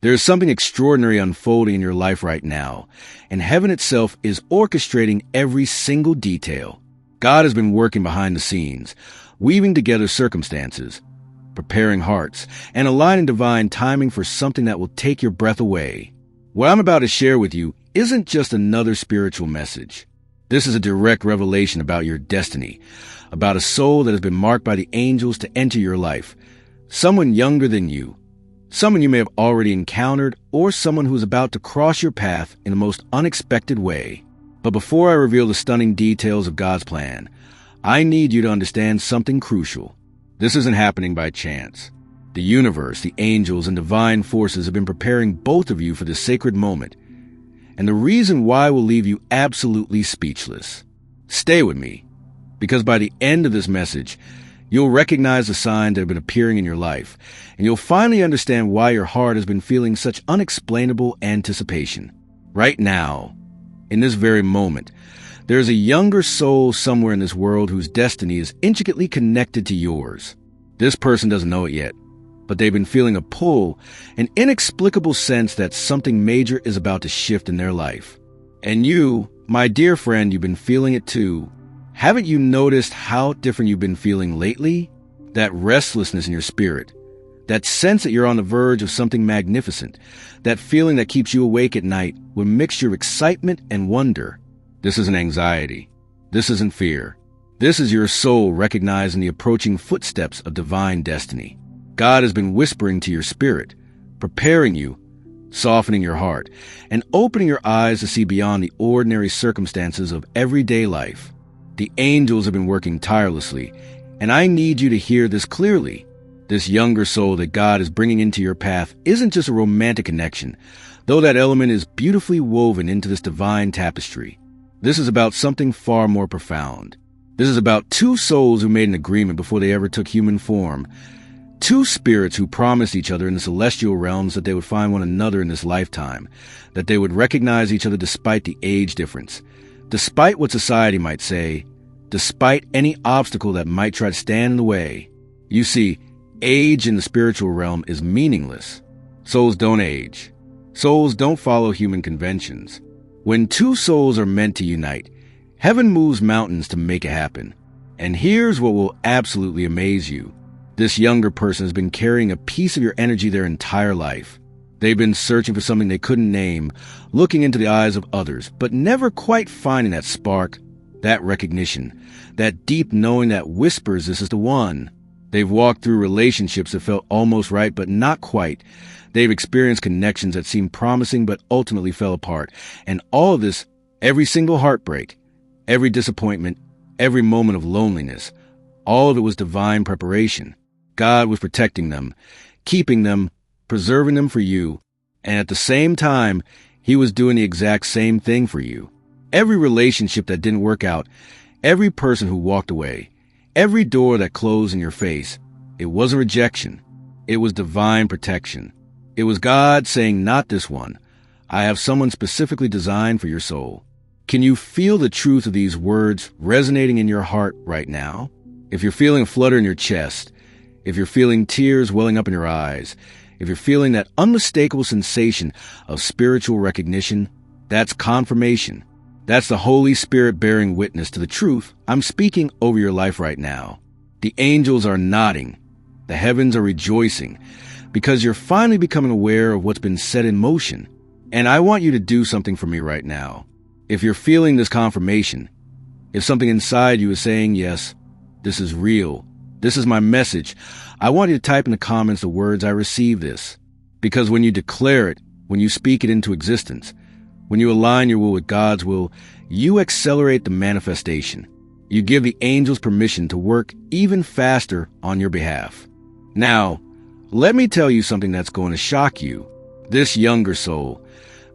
There is something extraordinary unfolding in your life right now, and heaven itself is orchestrating every single detail. God has been working behind the scenes, weaving together circumstances, preparing hearts, and aligning divine timing for something that will take your breath away. What I'm about to share with you isn't just another spiritual message. This is a direct revelation about your destiny, about a soul that has been marked by the angels to enter your life, someone younger than you, someone you may have already encountered, or someone who is about to cross your path in the most unexpected way. But before I reveal the stunning details of God's plan, I need you to understand something crucial. This isn't happening by chance. The universe, the angels, and divine forces have been preparing both of you for this sacred moment. And the reason why will leave you absolutely speechless. Stay with me, because by the end of this message, you'll recognize the signs that have been appearing in your life, and you'll finally understand why your heart has been feeling such unexplainable anticipation. Right now, in this very moment, there is a younger soul somewhere in this world whose destiny is intricately connected to yours. This person doesn't know it yet, but they've been feeling a pull, an inexplicable sense that something major is about to shift in their life. And you, my dear friend, you've been feeling it too. Haven't you noticed how different you've been feeling lately? That restlessness in your spirit, that sense that you're on the verge of something magnificent, that feeling that keeps you awake at night with a mixture of excitement and wonder. This isn't anxiety. This isn't fear. This is your soul recognizing the approaching footsteps of divine destiny. God has been whispering to your spirit, preparing you, softening your heart, and opening your eyes to see beyond the ordinary circumstances of everyday life. The angels have been working tirelessly, and I need you to hear this clearly. This younger soul that God is bringing into your path isn't just a romantic connection, though that element is beautifully woven into this divine tapestry. This is about something far more profound. This is about two souls who made an agreement before they ever took human form. Two spirits who promised each other in the celestial realms that they would find one another in this lifetime, that they would recognize each other despite the age difference, despite what society might say, despite any obstacle that might try to stand in the way. You see, age in the spiritual realm is meaningless. Souls don't age. Souls don't follow human conventions. When two souls are meant to unite, heaven moves mountains to make it happen. And here's what will absolutely amaze you. This younger person has been carrying a piece of your energy their entire life. They've been searching for something they couldn't name, looking into the eyes of others, but never quite finding that spark, that recognition, that deep knowing that whispers this is the one. They've walked through relationships that felt almost right, but not quite. They've experienced connections that seemed promising, but ultimately fell apart. And all of this, every single heartbreak, every disappointment, every moment of loneliness, all of it was divine preparation. God was protecting them, keeping them, preserving them for you. And at the same time, He was doing the exact same thing for you. Every relationship that didn't work out, every person who walked away, every door that closed in your face, it wasn't rejection. It was divine protection. It was God saying, not this one. I have someone specifically designed for your soul. Can you feel the truth of these words resonating in your heart right now? If you're feeling a flutter in your chest, if you're feeling tears welling up in your eyes, if you're feeling that unmistakable sensation of spiritual recognition, that's confirmation. That's the Holy Spirit bearing witness to the truth I'm speaking over your life right now. The angels are nodding. The heavens are rejoicing because you're finally becoming aware of what's been set in motion. And I want you to do something for me right now. If you're feeling this confirmation, if something inside you is saying, yes, this is real, this is my message, I want you to type in the comments the words, I receive this. Because when you declare it, when you speak it into existence, when you align your will with God's will, you accelerate the manifestation. You give the angels permission to work even faster on your behalf. Now, let me tell you something that's going to shock you. This younger soul,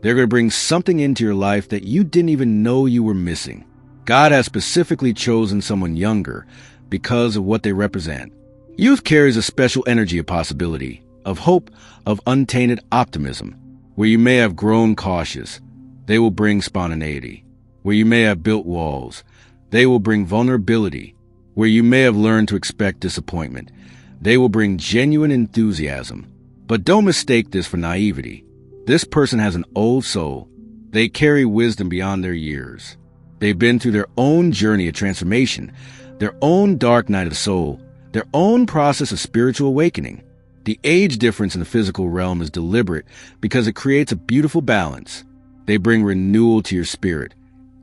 they're going to bring something into your life that you didn't even know you were missing. God has specifically chosen someone younger because of what they represent. Youth carries a special energy of possibility, of hope, of untainted optimism. Where you may have grown cautious, they will bring spontaneity. Where you may have built walls, they will bring vulnerability. Where you may have learned to expect disappointment, they will bring genuine enthusiasm. But don't mistake this for naivety. This person has an old soul. They carry wisdom beyond their years. They've been through their own journey of transformation, their own dark night of the soul, their own process of spiritual awakening. The age difference in the physical realm is deliberate because it creates a beautiful balance. They bring renewal to your spirit,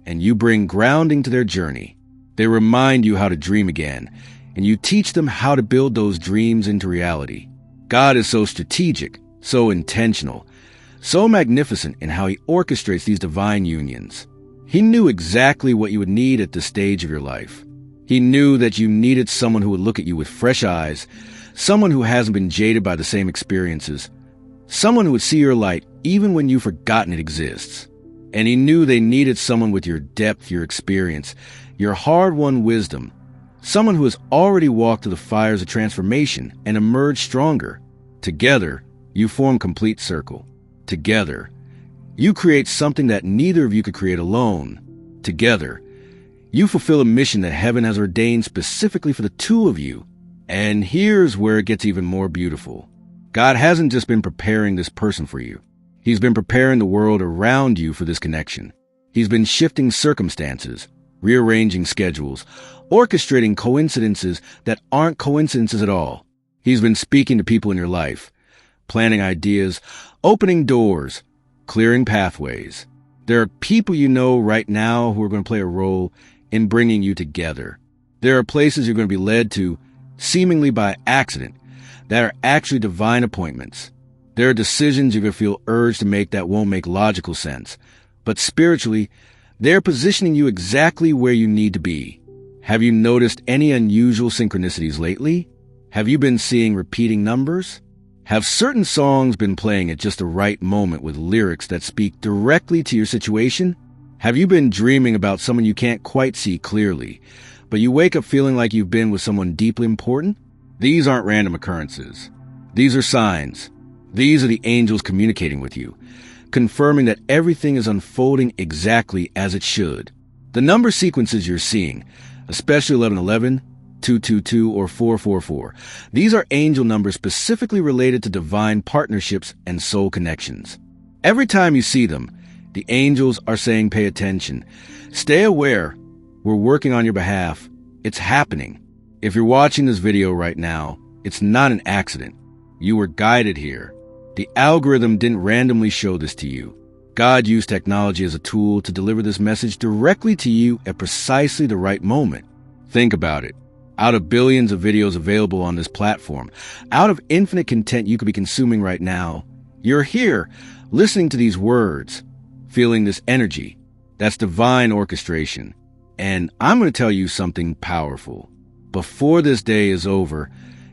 and you bring grounding to their journey. They remind you how to dream again, and you teach them how to build those dreams into reality. God is so strategic, so intentional, so magnificent in how he orchestrates these divine unions. He knew exactly what you would need at this stage of your life. He knew that you needed someone who would look at you with fresh eyes, someone who hasn't been jaded by the same experiences, someone who would see your light even when you've forgotten it exists. And he knew they needed someone with your depth, your experience, your hard-won wisdom, someone who has already walked through the fires of transformation and emerged stronger. Together, you form complete circle. Together, you create something that neither of you could create alone. Together, you fulfill a mission that heaven has ordained specifically for the two of you. And here's where it gets even more beautiful. God hasn't just been preparing this person for you. He's been preparing the world around you for this connection. He's been shifting circumstances, rearranging schedules, orchestrating coincidences that aren't coincidences at all. He's been speaking to people in your life, planting ideas, opening doors, clearing pathways. There are people you know right now who are going to play a role in bringing you together. There are places you're going to be led to, seemingly by accident, that are actually divine appointments. There are decisions you're going to feel urged to make that won't make logical sense, but spiritually, they're positioning you exactly where you need to be. Have you noticed any unusual synchronicities lately? Have you been seeing repeating numbers? Have certain songs been playing at just the right moment with lyrics that speak directly to your situation? Have you been dreaming about someone you can't quite see clearly, but you wake up feeling like you've been with someone deeply important? These aren't random occurrences. These are signs. These are the angels communicating with you, confirming that everything is unfolding exactly as it should. The number sequences you're seeing, especially 1111, 222, or 444, these are angel numbers specifically related to divine partnerships and soul connections. Every time you see them, the angels are saying, pay attention. Stay aware. We're working on your behalf. It's happening. If you're watching this video right now, it's not an accident. You were guided here. The algorithm didn't randomly show this to you. God used technology as a tool to deliver this message directly to you at precisely the right moment. Think about it. Out of billions of videos available on this platform, out of infinite content you could be consuming right now, you're here, listening to these words, feeling this energy. That's divine orchestration. And I'm going to tell you something powerful. Before this day is over,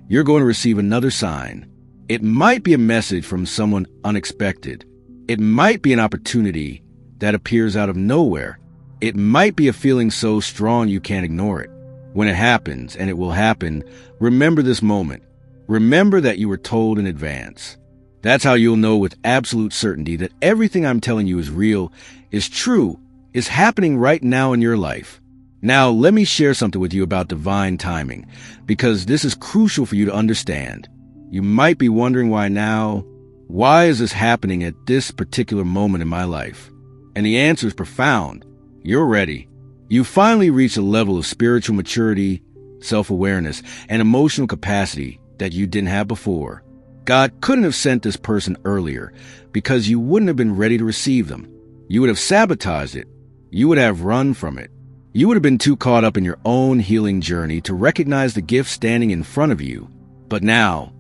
you're going to receive another sign. It might be a message from someone unexpected. It might be an opportunity that appears out of nowhere. It might be a feeling so strong you can't ignore it. When it happens, and it will happen, remember this moment. Remember that you were told in advance. That's how you'll know with absolute certainty that everything I'm telling you is real, is true, is happening right now in your life. Now, let me share something with you about divine timing, because this is crucial for you to understand. You might be wondering why now. Why is this happening at this particular moment in my life? And the answer is profound. You're ready. You finally reached a level of spiritual maturity, self-awareness, and emotional capacity that you didn't have before. God couldn't have sent this person earlier because you wouldn't have been ready to receive them. You would have sabotaged it. You would have run from it. You would have been too caught up in your own healing journey to recognize the gift standing in front of you. But now,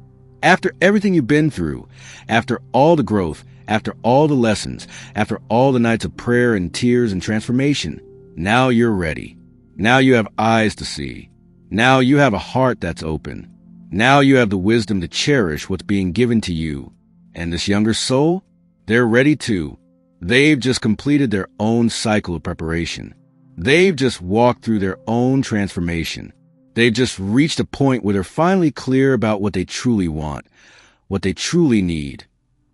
after everything you've been through, after all the growth, after all the lessons, after all the nights of prayer and tears and transformation, now you're ready. Now you have eyes to see. Now you have a heart that's open. Now you have the wisdom to cherish what's being given to you. And this younger soul, they're ready too. They've just completed their own cycle of preparation. They've just walked through their own transformation. They've just reached a point where they're finally clear about what they truly want, what they truly need,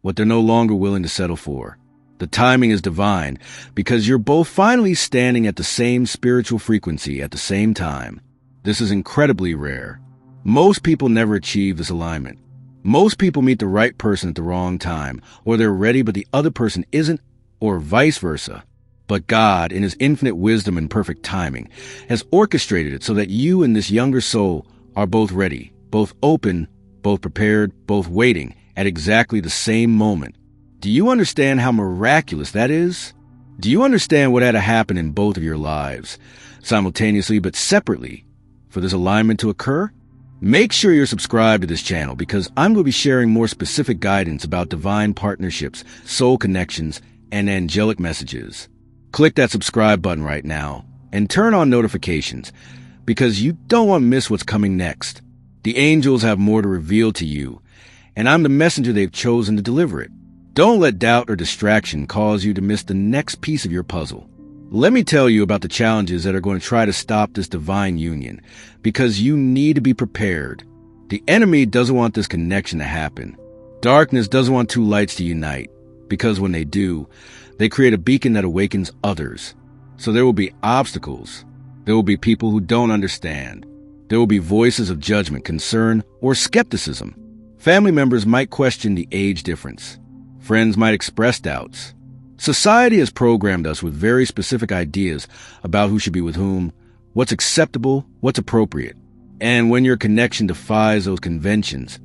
what they're no longer willing to settle for. The timing is divine because you're both finally standing at the same spiritual frequency at the same time. This is incredibly rare. Most people never achieve this alignment. Most people meet the right person at the wrong time, or they're ready but the other person isn't, or vice versa. But God, in His infinite wisdom and perfect timing, has orchestrated it so that you and this younger soul are both ready, both open, both prepared, both waiting at exactly the same moment. Do you understand how miraculous that is? Do you understand what had to happen in both of your lives, simultaneously but separately, for this alignment to occur? Make sure you're subscribed to this channel because I'm going to be sharing more specific guidance about divine partnerships, soul connections, and angelic messages. Click that subscribe button right now and turn on notifications because you don't want to miss what's coming next. The angels have more to reveal to you, and I'm the messenger they've chosen to deliver it. Don't let doubt or distraction cause you to miss the next piece of your puzzle. Let me tell you about the challenges that are going to try to stop this divine union, because you need to be prepared. The enemy doesn't want this connection to happen. Darkness doesn't want two lights to unite, because when they do, they create a beacon that awakens others. So there will be obstacles. There will be people who don't understand. There will be voices of judgment, concern, or skepticism. Family members might question the age difference. Friends might express doubts. Society has programmed us with very specific ideas about who should be with whom, what's acceptable, what's appropriate. And when your connection defies those conventions,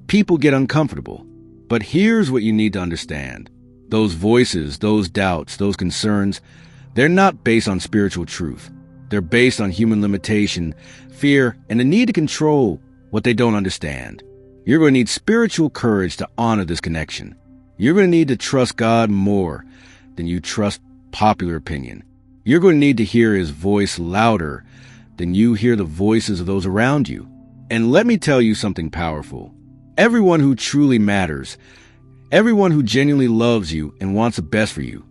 people get uncomfortable. But here's what you need to understand. Those voices, those doubts, those concerns, they're not based on spiritual truth. They're based on human limitation, fear, and the need to control what they don't understand. You're going to need spiritual courage to honor this connection. You're going to need to trust God more than you trust popular opinion. You're going to need to hear His voice louder than you hear the voices of those around you. And let me tell you something powerful. Everyone who truly matters, everyone who genuinely loves you and wants the best for you,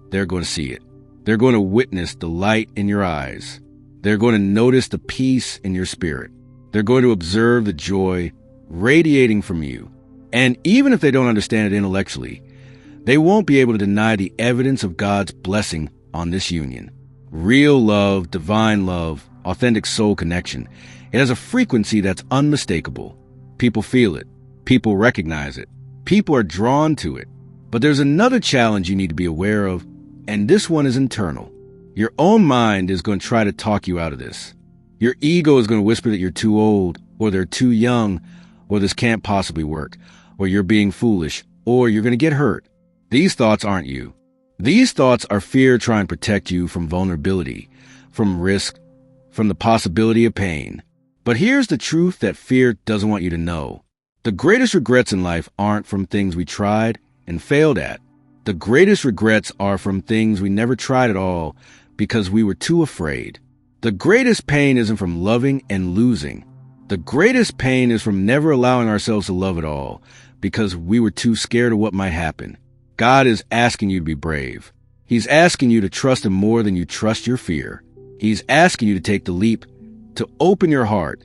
they're going to see it. They're going to witness the light in your eyes. They're going to notice the peace in your spirit. They're going to observe the joy radiating from you. And even if they don't understand it intellectually, they won't be able to deny the evidence of God's blessing on this union. Real love, divine love, authentic soul connection. It has a frequency that's unmistakable. People feel it. People recognize it. People are drawn to it. But there's another challenge you need to be aware of, and this one is internal. Your own mind is going to try to talk you out of this. Your ego is going to whisper that you're too old, or they're too young, or this can't possibly work, or you're being foolish, or you're going to get hurt. These thoughts aren't you. These thoughts are fear trying to protect you from vulnerability, from risk, from the possibility of pain. But here's the truth that fear doesn't want you to know. The greatest regrets in life aren't from things we tried and failed at. The greatest regrets are from things we never tried at all because we were too afraid. The greatest pain isn't from loving and losing. The greatest pain is from never allowing ourselves to love at all because we were too scared of what might happen. God is asking you to be brave. He's asking you to trust Him more than you trust your fear. He's asking you to take the leap, to open your heart,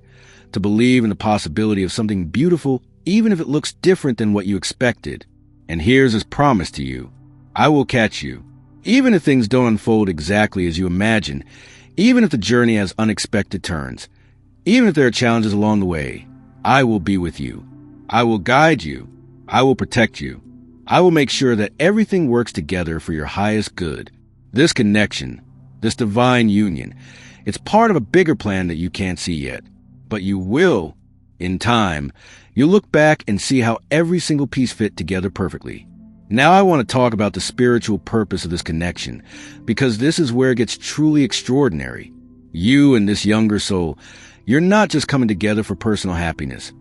to believe in the possibility of something beautiful, even if it looks different than what you expected. And here's His promise to you. I will catch you. Even if things don't unfold exactly as you imagine, even if the journey has unexpected turns, even if there are challenges along the way, I will be with you. I will guide you. I will protect you. I will make sure that everything works together for your highest good. This connection, this divine union, it's part of a bigger plan that you can't see yet. But you will, in time, you'll look back and see how every single piece fit together perfectly. Now I want to talk about the spiritual purpose of this connection, because this is where it gets truly extraordinary. You and this younger soul, you're not just coming together for personal happiness,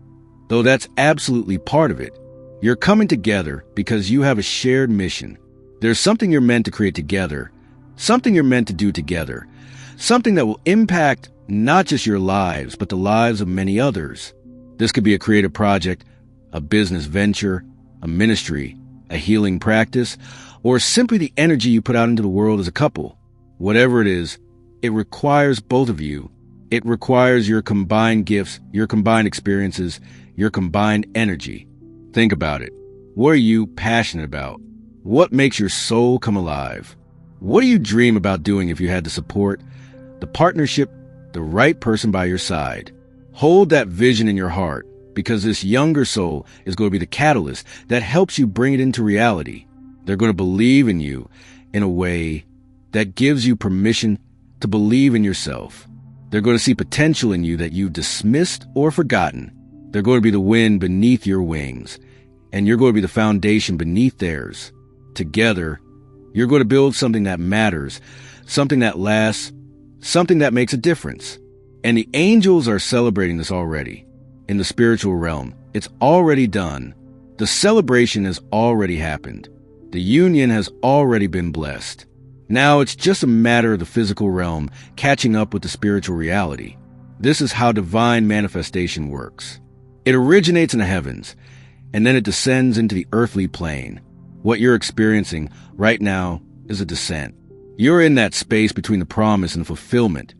though that's absolutely part of it. You're coming together because you have a shared mission. There's something you're meant to create together, something you're meant to do together, something that will impact not just your lives, but the lives of many others. This could be a creative project, a business venture, a ministry, a healing practice, or simply the energy you put out into the world as a couple. Whatever it is, it requires both of you. It requires your combined gifts, your combined experiences, your combined energy. Think about it. What are you passionate about? What makes your soul come alive? What do you dream about doing if you had the support, the partnership, the right person by your side? Hold that vision in your heart. because this younger soul is going to be the catalyst that helps you bring it into reality. They're going to believe in you in a way that gives you permission to believe in yourself. They're going to see potential in you that you've dismissed or forgotten. They're going to be the wind beneath your wings, and you're going to be the foundation beneath theirs. Together, you're going to build something that matters, something that lasts, something that makes a difference. And the angels are celebrating this already. In the spiritual realm, it's already done. The celebration has already happened. The union has already been blessed. Now it's just a matter of the physical realm catching up with the spiritual reality. This is how divine manifestation works. It originates in the heavens, and then it descends into the earthly plane. What you're experiencing right now is a descent. You're in that space between the promise and the fulfillment,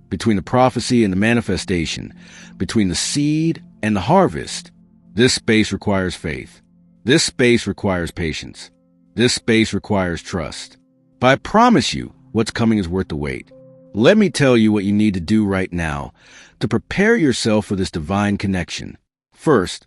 between the prophecy and the manifestation, between the seed and the harvest. This space requires faith. This space requires patience. This space requires trust. But I promise you, what's coming is worth the wait. Let me tell you what you need to do right now to prepare yourself for this divine connection. First,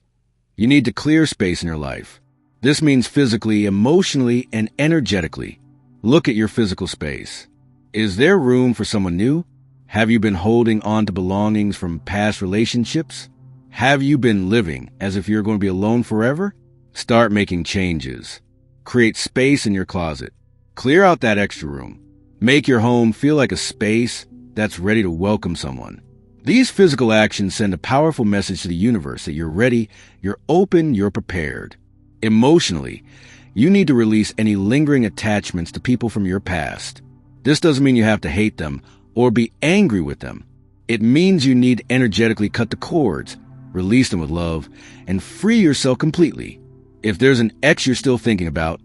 you need to clear space in your life. This means physically, emotionally, and energetically. Look at your physical space. Is there room for someone new? Have you been holding on to belongings from past relationships? Have you been living as if you're going to be alone forever? Start making changes. Create space in your closet. Clear out that extra room. Make your home feel like a space that's ready to welcome someone. These physical actions send a powerful message to the universe that you're ready, you're open, you're prepared. Emotionally, you need to release any lingering attachments to people from your past. This doesn't mean you have to hate them or be angry with them. It means you need to energetically cut the cords, release them with love, and free yourself completely. If there's an ex you're still thinking about,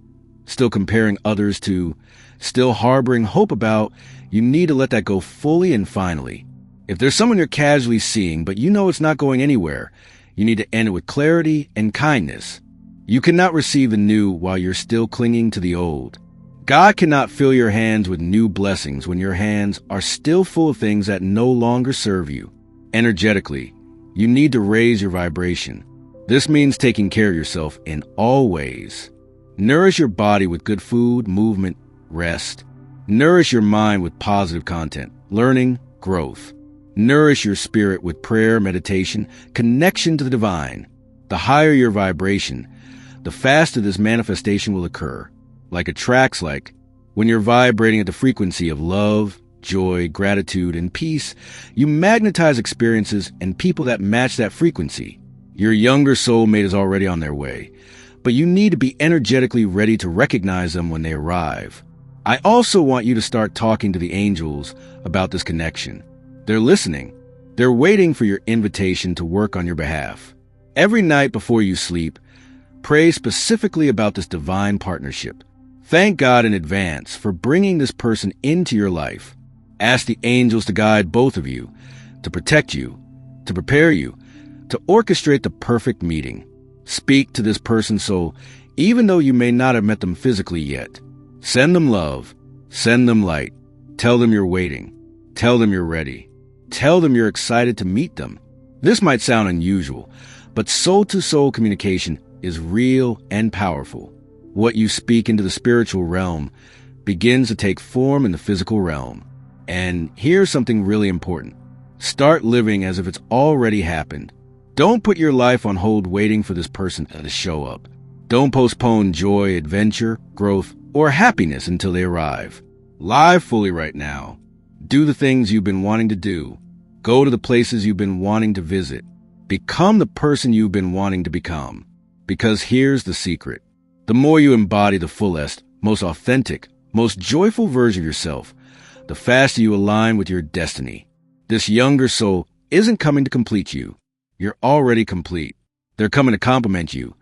still comparing others to, still harboring hope about, you need to let that go fully and finally. If there's someone you're casually seeing, but you know it's not going anywhere, you need to end it with clarity and kindness. You cannot receive the new while you're still clinging to the old. God cannot fill your hands with new blessings when your hands are still full of things that no longer serve you. Energetically, you need to raise your vibration. This means taking care of yourself in all ways. Nourish your body with good food, movement, rest. Nourish your mind with positive content, learning, growth. Nourish your spirit with prayer, meditation, connection to the divine. The higher your vibration, the faster this manifestation will occur. Like attracts like, when you're vibrating at the frequency of love, joy, gratitude, and peace, you magnetize experiences and people that match that frequency. Your younger soulmate is already on their way, but you need to be energetically ready to recognize them when they arrive. I also want you to start talking to the angels about this connection. They're listening. They're waiting for your invitation to work on your behalf. Every night before you sleep, pray specifically about this divine partnership. Thank God in advance for bringing this person into your life. Ask the angels to guide both of you, to protect you, to prepare you, to orchestrate the perfect meeting. Speak to this person's soul, even though you may not have met them physically yet. Send them love. Send them light. Tell them you're waiting. Tell them you're ready. Tell them you're excited to meet them. This might sound unusual, but soul-to-soul communication is real and powerful. What you speak into the spiritual realm begins to take form in the physical realm. And here's something really important. Start living as if it's already happened. Don't put your life on hold waiting for this person to show up. Don't postpone joy, adventure, growth, or happiness until they arrive. Live fully right now. Do the things you've been wanting to do. Go to the places you've been wanting to visit. Become the person you've been wanting to become. Because here's the secret. The more you embody the fullest, most authentic, most joyful version of yourself, the faster you align with your destiny. This younger soul isn't coming to complete you. You're already complete. They're coming to complement you,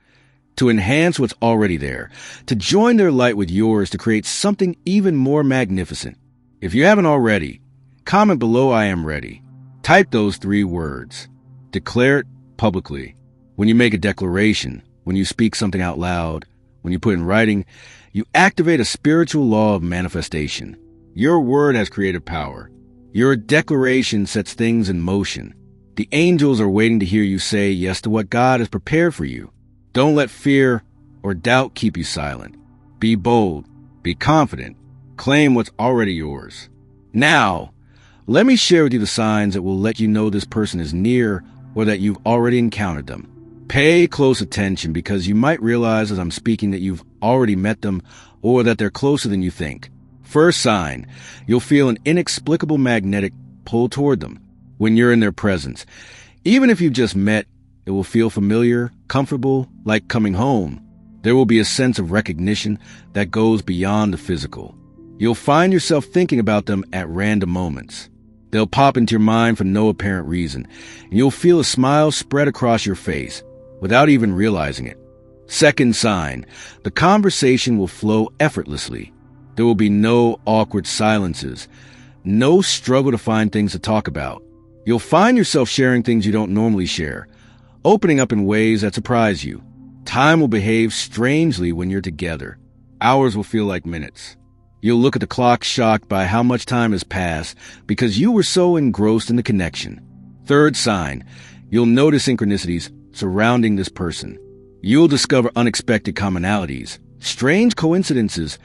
to enhance what's already there, to join their light with yours to create something even more magnificent. If you haven't already, comment below I am ready. Type those 3 words. Declare it publicly. When you make a declaration, when you speak something out loud, when you put in writing, you activate a spiritual law of manifestation. Your word has creative power. Your declaration sets things in motion. The angels are waiting to hear you say yes to what God has prepared for you. Don't let fear or doubt keep you silent. Be bold. Be confident. Claim what's already yours. Now, let me share with you the signs that will let you know this person is near or that you've already encountered them. Pay close attention because you might realize as I'm speaking that you've already met them or that they're closer than you think. First sign, you'll feel an inexplicable magnetic pull toward them when you're in their presence. Even if you've just met, it will feel familiar, comfortable, like coming home. There will be a sense of recognition that goes beyond the physical. You'll find yourself thinking about them at random moments. They'll pop into your mind for no apparent reason, and you'll feel a smile spread across your face without even realizing it. Second sign, the conversation will flow effortlessly. There will be no awkward silences, no struggle to find things to talk about. You'll find yourself sharing things you don't normally share, opening up in ways that surprise you. Time will behave strangely when you're together. Hours will feel like minutes. You'll look at the clock shocked by how much time has passed because you were so engrossed in the connection. Third sign, you'll notice synchronicities surrounding this person. You'll discover unexpected commonalities, strange coincidences,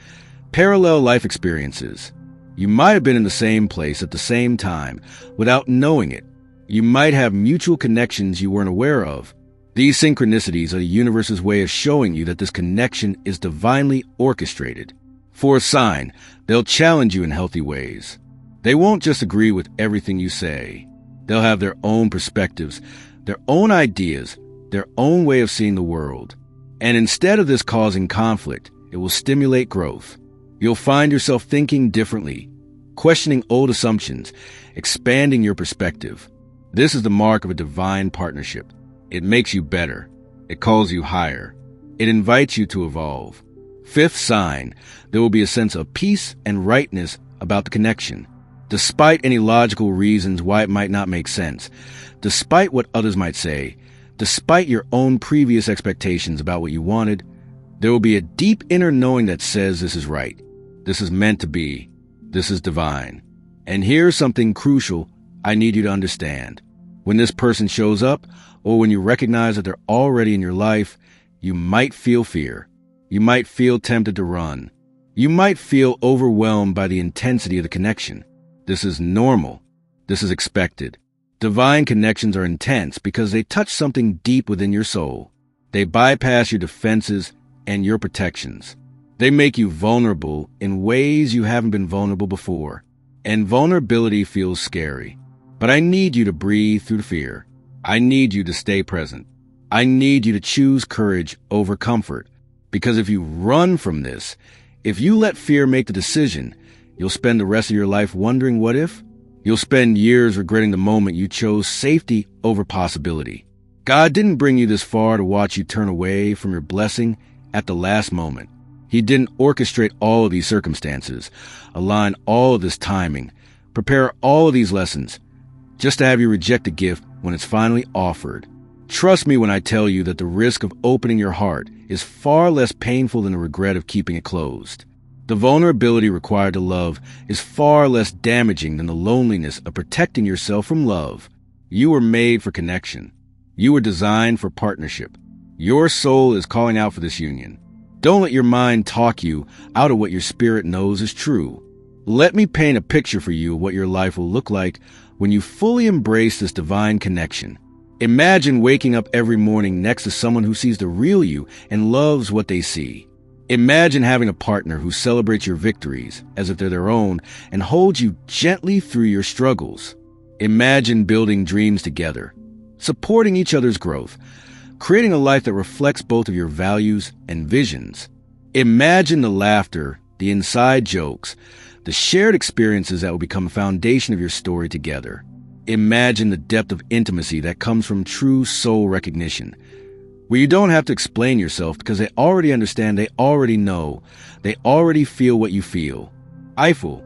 parallel life experiences. You might have been in the same place at the same time without knowing it. You might have mutual connections you weren't aware of. These synchronicities are the universe's way of showing you that this connection is divinely orchestrated. Fourth sign, they'll challenge you in healthy ways. They won't just agree with everything you say. They'll have their own perspectives, their own ideas, their own way of seeing the world. And instead of this causing conflict, it will stimulate growth. You'll find yourself thinking differently, questioning old assumptions, expanding your perspective. This is the mark of a divine partnership. It makes you better. It calls you higher. It invites you to evolve. Fifth sign, there will be a sense of peace and rightness about the connection. Despite any logical reasons why it might not make sense, despite what others might say, despite your own previous expectations about what you wanted, there will be a deep inner knowing that says this is right. This is meant to be. This is divine. And here's something crucial I need you to understand. When this person shows up, or when you recognize that they're already in your life, you might feel fear. You might feel tempted to run. You might feel overwhelmed by the intensity of the connection. This is normal. This is expected. Divine connections are intense because they touch something deep within your soul. They bypass your defenses and your protections. They make you vulnerable in ways you haven't been vulnerable before. And vulnerability feels scary. But I need you to breathe through the fear. I need you to stay present. I need you to choose courage over comfort. Because if you run from this, if you let fear make the decision, you'll spend the rest of your life wondering what if? You'll spend years regretting the moment you chose safety over possibility. God didn't bring you this far to watch you turn away from your blessing at the last moment. He didn't orchestrate all of these circumstances, align all of this timing, prepare all of these lessons, just to have you reject the gift when it's finally offered. Trust me when I tell you that the risk of opening your heart is far less painful than the regret of keeping it closed. The vulnerability required to love is far less damaging than the loneliness of protecting yourself from love. You were made for connection. You were designed for partnership. Your soul is calling out for this union. Don't let your mind talk you out of what your spirit knows is true. Let me paint a picture for you of what your life will look like when you fully embrace this divine connection. Imagine waking up every morning next to someone who sees the real you and loves what they see. Imagine having a partner who celebrates your victories as if they're their own and holds you gently through your struggles. Imagine building dreams together, supporting each other's growth, creating a life that reflects both of your values and visions. Imagine the laughter, the inside jokes, the shared experiences that will become a foundation of your story together. Imagine the depth of intimacy that comes from true soul recognition, where you don't have to explain yourself because they already understand, they already know, they already feel what you feel. Eiffel,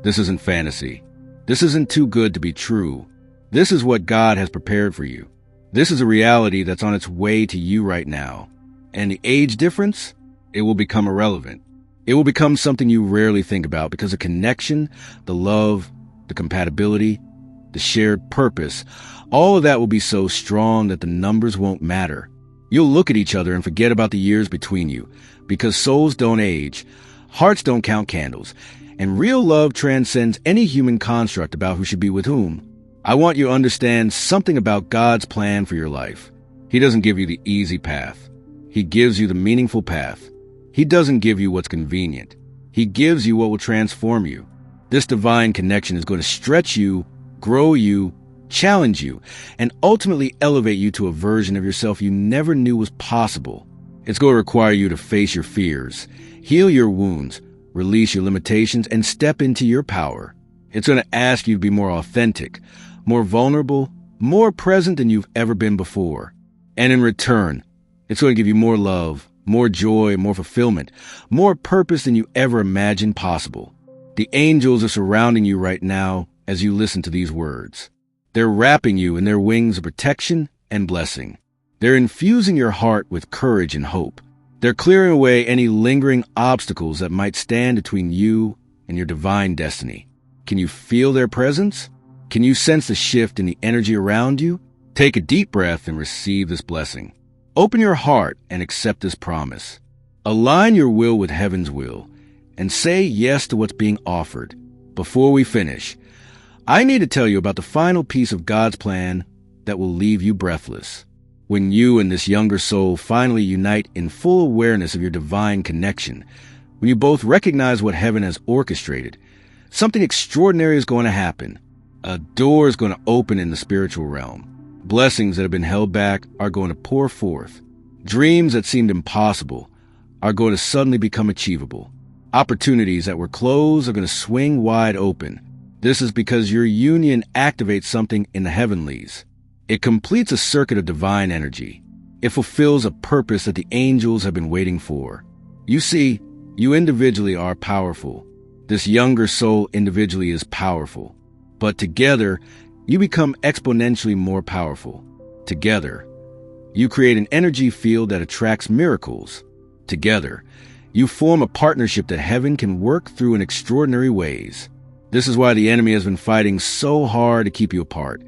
this isn't fantasy. This isn't too good to be true. This is what God has prepared for you. This is a reality that's on its way to you right now. And the age difference, it will become irrelevant. It will become something you rarely think about because the connection, the love, the compatibility, the shared purpose, all of that will be so strong that the numbers won't matter. You'll look at each other and forget about the years between you, because souls don't age, hearts don't count candles, and real love transcends any human construct about who should be with whom. I want you to understand something about God's plan for your life. He doesn't give you the easy path. He gives you the meaningful path. He doesn't give you what's convenient. He gives you what will transform you. This divine connection is going to stretch you, grow you, challenge you, and ultimately elevate you to a version of yourself you never knew was possible. It's going to require you to face your fears, heal your wounds, release your limitations, and step into your power. It's going to ask you to be more authentic, more vulnerable, more present than you've ever been before. And in return, it's going to give you more love, more joy, more fulfillment, more purpose than you ever imagined possible. The angels are surrounding you right now as you listen to these words. They're wrapping you in their wings of protection and blessing. They're infusing your heart with courage and hope. They're clearing away any lingering obstacles that might stand between you and your divine destiny. Can you feel their presence? Can you sense the shift in the energy around you? Take a deep breath and receive this blessing. Open your heart and accept this promise. Align your will with heaven's will and say yes to what's being offered. Before we finish, I need to tell you about the final piece of God's plan that will leave you breathless. When you and this younger soul finally unite in full awareness of your divine connection, when you both recognize what heaven has orchestrated, something extraordinary is going to happen. A door is going to open in the spiritual realm. Blessings that have been held back are going to pour forth. Dreams that seemed impossible are going to suddenly become achievable. Opportunities that were closed are going to swing wide open. This is because your union activates something in the heavenlies. It completes a circuit of divine energy. It fulfills a purpose that the angels have been waiting for. You see, you individually are powerful. This younger soul individually is powerful. But together, you become exponentially more powerful. Together, you create an energy field that attracts miracles. Together, you form a partnership that heaven can work through in extraordinary ways. This is why the enemy has been fighting so hard to keep you apart,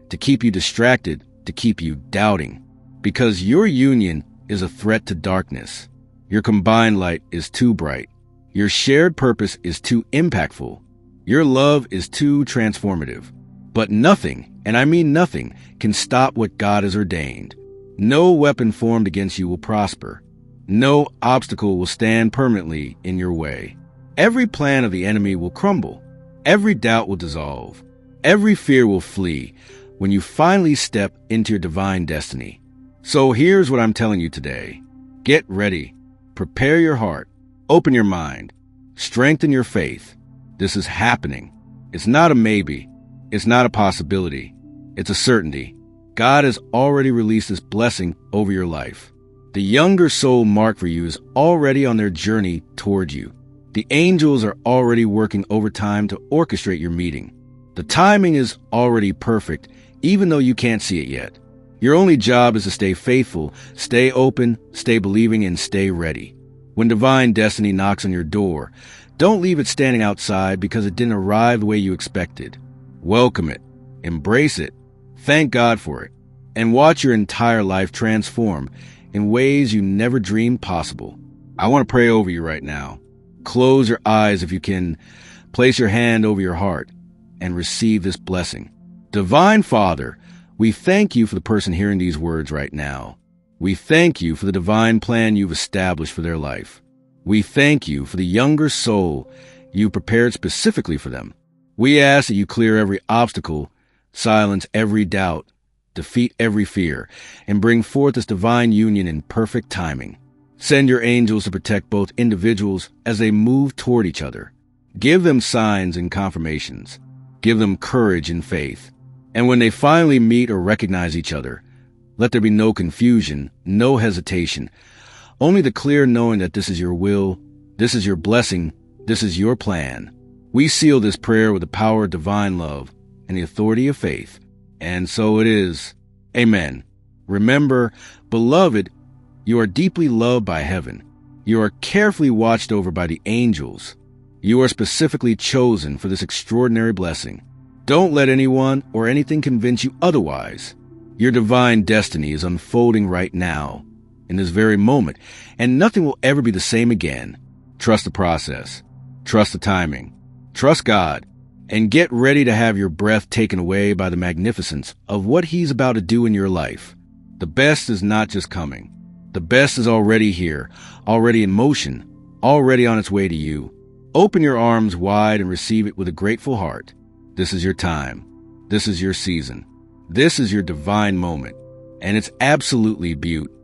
to keep you distracted, to keep you doubting. Because your union is a threat to darkness. Your combined light is too bright. Your shared purpose is too impactful. Your love is too transformative. But nothing, and I mean nothing, can stop what God has ordained. No weapon formed against you will prosper. No obstacle will stand permanently in your way. Every plan of the enemy will crumble. Every doubt will dissolve. Every fear will flee when you finally step into your divine destiny. So here's what I'm telling you today. Get ready. Prepare your heart. Open your mind. Strengthen your faith. This is happening. It's not a maybe. It's not a possibility. It's a certainty. God has already released this blessing over your life. The younger soul marked for you is already on their journey toward you. The angels are already working overtime to orchestrate your meeting. The timing is already perfect, even though you can't see it yet. Your only job is to stay faithful, stay open, stay believing, and stay ready. When divine destiny knocks on your door, don't leave it standing outside because it didn't arrive the way you expected. Welcome it, embrace it, thank God for it, and watch your entire life transform in ways you never dreamed possible. I want to pray over you right now. Close your eyes if you can. Place your hand over your heart and receive this blessing. Divine Father, we thank you for the person hearing these words right now. We thank you for the divine plan you've established for their life. We thank you for the younger soul you prepared specifically for them. We ask that you clear every obstacle, silence every doubt, defeat every fear, and bring forth this divine union in perfect timing. Send your angels to protect both individuals as they move toward each other. Give them signs and confirmations. Give them courage and faith. And when they finally meet or recognize each other, let there be no confusion, no hesitation, only the clear knowing that this is your will, this is your blessing, this is your plan. We seal this prayer with the power of divine love and the authority of faith. And so it is. Amen. Remember, beloved, you are deeply loved by heaven. You are carefully watched over by the angels. You are specifically chosen for this extraordinary blessing. Don't let anyone or anything convince you otherwise. Your divine destiny is unfolding right now, in this very moment, and nothing will ever be the same again. Trust the process. Trust the timing. Trust God. And get ready to have your breath taken away by the magnificence of what He's about to do in your life. The best is not just coming. The best is already here, already in motion, already on its way to you. Open your arms wide and receive it with a grateful heart. This is your time. This is your season. This is your divine moment. And it's absolutely beautiful.